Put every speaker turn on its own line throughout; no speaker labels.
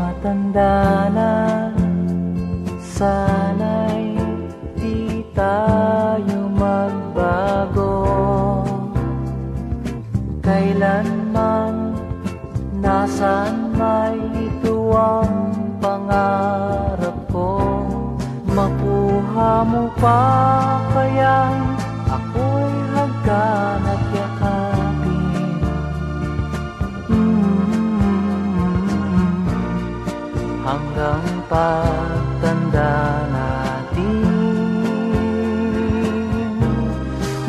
matanda na, sana'y di tayo magbago. Kailanman, nasaan may ito ang pangarap ko. Makuha mo pa kayang ako'y hagkan at yakapin. Hanggang pagtanda natin,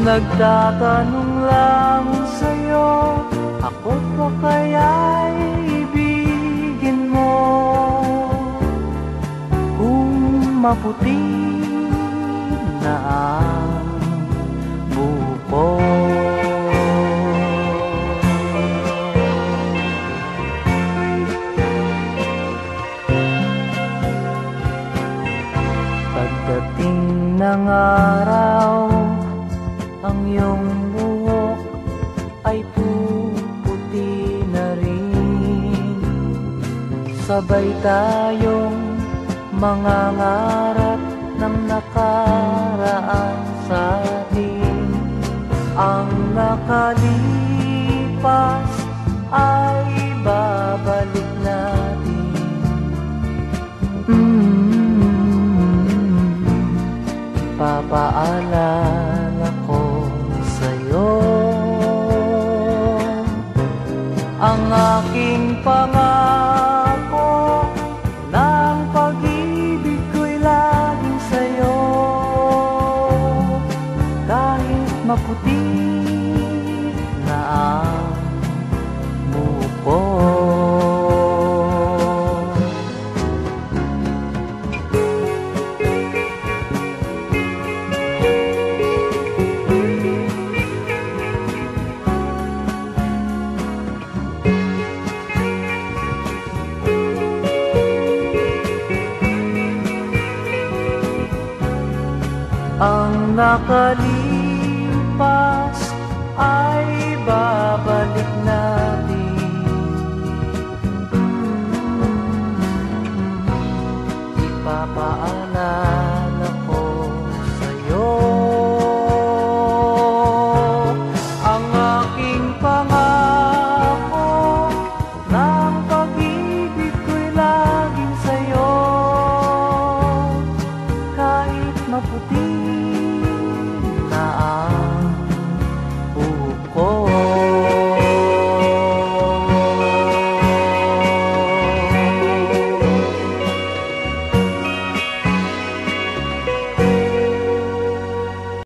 nagtatanong lang sa'yo, ako pa kaya'y ibigin mo? Kung maputi na ang buko. Pagdating ng araw, ang iyong buhok ay puputi na rin. Sabay tayong mangangarap ng nakaraan sa atin. Ang nakalipas ay babalik natin. Ipapaalala ko sa'yo ang aking pangako, ng pag-ibig ko'y laging sa'yo. Kahit maputi na ang buko. Ang nakalipas ay babalik natin. Ipapaalala ko sa'yo ang aking pangako, ng pag-ibig ko'y laging sa'yo. Kahit maputi